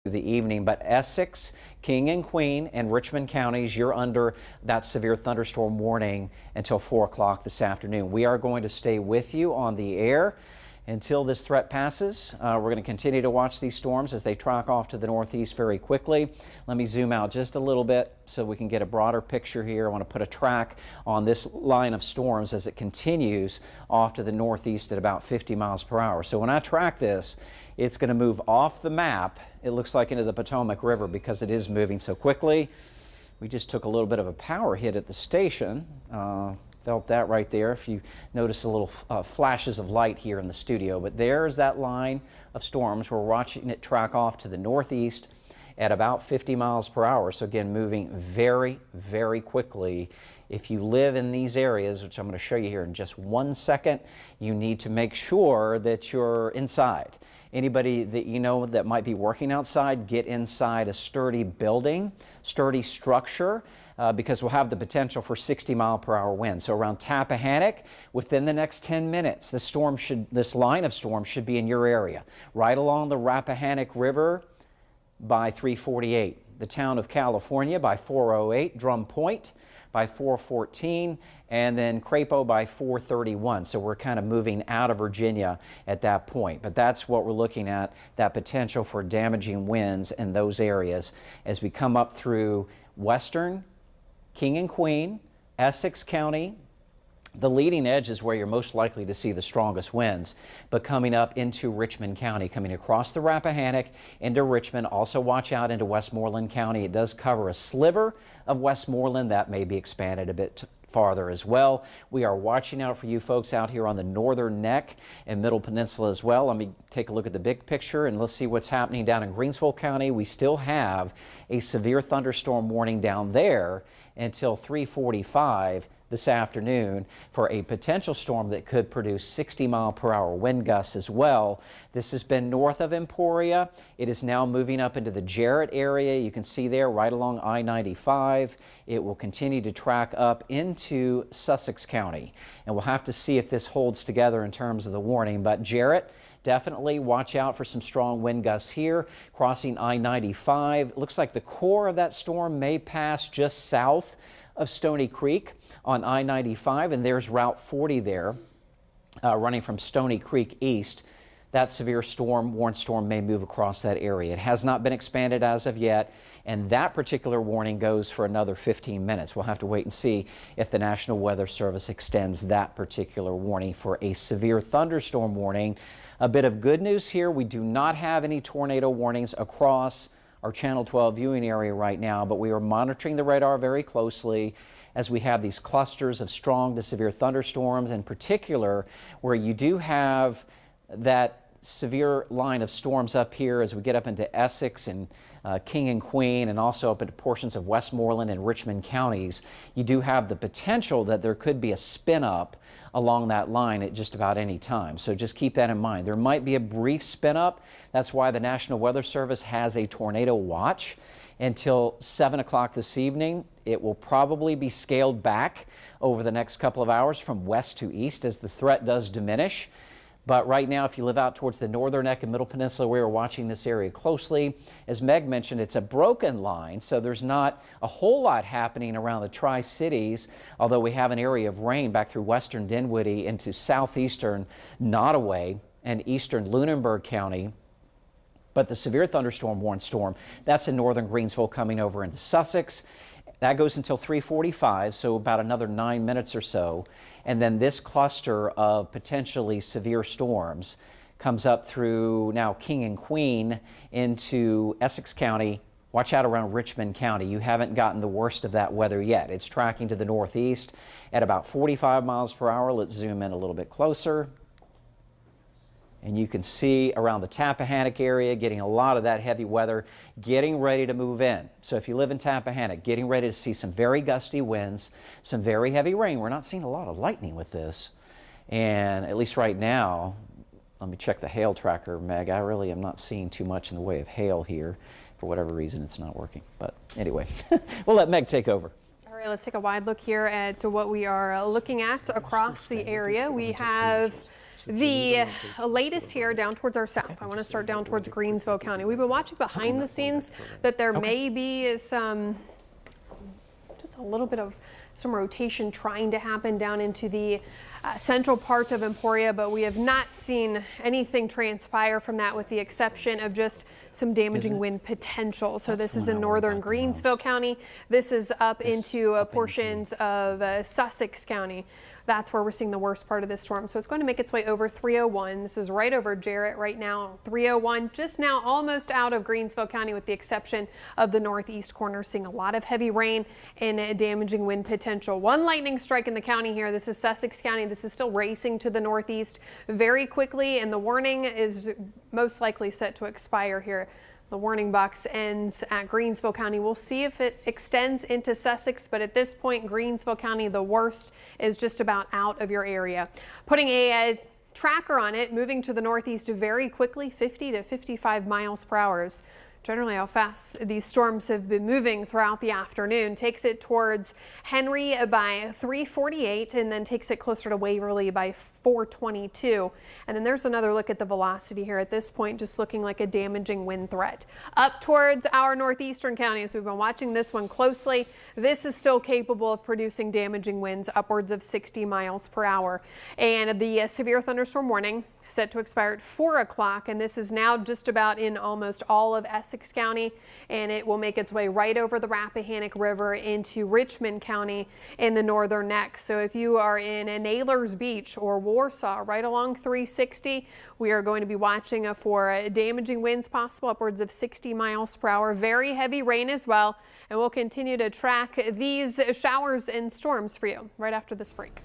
the evening, but Essex, King and Queen, and Richmond counties, you're under that severe thunderstorm warning until 4 o'clock this afternoon. We are going to stay with you on the air until this threat passes. We're going to continue to watch these storms as they track off to the northeast very quickly. Let me zoom out just a little bit so we can get a broader picture here. I want to put a track on this line of storms as it continues off to the northeast at about 50 miles per hour. So when I track this, it's going to move off the map, it looks like, into the Potomac River because it is moving so quickly. We just took a little bit of a power hit at the station. Felt that right there. If you notice a little flashes of light here in the studio, but there's that line of storms. We're watching it track off to the northeast at about 50 miles per hour. So again, moving very, very quickly. If you live in these areas, which I'm going to show you here in just 1 second, you need to make sure that you're inside. Anybody that you know that might be working outside, get inside a sturdy building, sturdy structure, because we'll have the potential for 60-mile-per-hour winds. So around Tappahannock, within the next 10 minutes, this line of storms should be in your area, right along the Rappahannock River by 3:48. The town of California by 4:08, Drum Point by 4:14, and then Crapo by 4:31. So we're kind of moving out of Virginia at that point. But that's what we're looking at, that potential for damaging winds in those areas as we come up through western King and Queen, Essex County. The leading edge is where you're most likely to see the strongest winds, but coming up into Richmond County, coming across the Rappahannock into Richmond. Also watch out into Westmoreland County. It does cover a sliver of Westmoreland. That may be expanded a bit farther as well. We are watching out for you folks out here on the northern neck and middle peninsula as well. Let me take a look at the big picture and let's see what's happening down in Greensville County. We still have a severe thunderstorm warning down there until 3:45 this afternoon for a potential storm that could produce 60-mile-per-hour wind gusts as well. This has been north of Emporia. It is now moving up into the Jarrett area. You can see there right along I-95. It will continue to track up into Sussex County, and we'll have to see if this holds together in terms of the warning. But Jarrett, definitely watch out for some strong wind gusts here crossing I-95. Looks like the core of that storm may pass just south of Stony Creek on I-95, and there's Route 40 there running from Stony Creek east. That severe storm, warned storm, may move across that area. It has not been expanded as of yet, and that particular warning goes for another 15 minutes. We'll have to wait and see if the National Weather Service extends that particular warning for a severe thunderstorm warning. A bit of good news here, we do not have any tornado warnings across our Channel 12 viewing area right now, but we are monitoring the radar very closely as we have these clusters of strong to severe thunderstorms, in particular where you do have that severe line of storms up here as we get up into Essex and King and Queen, and also up into portions of Westmoreland and Richmond counties. You do have the potential that there could be a spin up along that line at just about any time. So just keep that in mind. There might be a brief spin up. That's why the National Weather Service has a tornado watch until 7 o'clock this evening. It will probably be scaled back over the next couple of hours from west to east as the threat does diminish. But right now, if you live out towards the northern neck and middle peninsula, we are watching this area closely. As Meg mentioned, it's a broken line, so there's not a whole lot happening around the Tri-Cities, although we have an area of rain back through western Dinwiddie into southeastern Nottoway and eastern Lunenburg County. But the severe thunderstorm warned storm, that's in northern Greensville coming over into Sussex. That goes until 3:45, so about another 9 minutes or so. And then this cluster of potentially severe storms comes up through now King and Queen into Essex County. Watch out around Richmond County. You haven't gotten the worst of that weather yet. It's tracking to the northeast at about 45 miles per hour. Let's zoom in a little bit closer. And you can see around the Tappahannock area getting a lot of that heavy weather getting ready to move in. So if you live in Tappahannock, getting ready to see some very gusty winds, some very heavy rain. We're not seeing a lot of lightning with this. And at least right now, let me check the hail tracker, Meg. I really am not seeing too much in the way of hail here. For whatever reason, it's not working. But anyway, we'll let Meg take over. All right, let's take a wide look here at what we are looking at across the area. We have The latest here down towards our south. I want to start down towards Greensville County. We've been watching behind the scenes that there may be some, just a little bit of some rotation trying to happen down into the central part of Emporia, but we have not seen anything transpire from that with the exception of just some damaging wind potential. So this is in northern Greensville County. This is up into portions of Sussex County. That's where we're seeing the worst part of this storm. So it's going to make its way over 301. This is right over Jarrett right now. 301 just now almost out of Greensville County with the exception of the northeast corner, seeing a lot of heavy rain and damaging wind potential. One lightning strike in the county here. This is Sussex County. This is still racing to the northeast very quickly, and the warning is most likely set to expire here. The warning box ends at Greensville County. We'll see if it extends into Sussex, but at this point, Greensville County, the worst is just about out of your area. Putting a tracker on it, moving to the northeast very quickly, 50 to 55 miles per hour. Generally how fast these storms have been moving throughout the afternoon. Takes it towards Henry by 3:48 and then takes it closer to Waverly by 4:22. And then there's another look at the velocity here at this point, just looking like a damaging wind threat. Up towards our northeastern counties, we've been watching this one closely. This is still capable of producing damaging winds upwards of 60 miles per hour. And the severe thunderstorm warning set to expire at 4 o'clock, and this is now just about in almost all of Essex County, and it will make its way right over the Rappahannock River into Richmond County in the northern neck. So if you are in Naylor's Beach or Warsaw, right along 360, we are going to be watching for damaging winds possible upwards of 60 miles per hour. Very heavy rain as well, and we'll continue to track these showers and storms for you right after this break.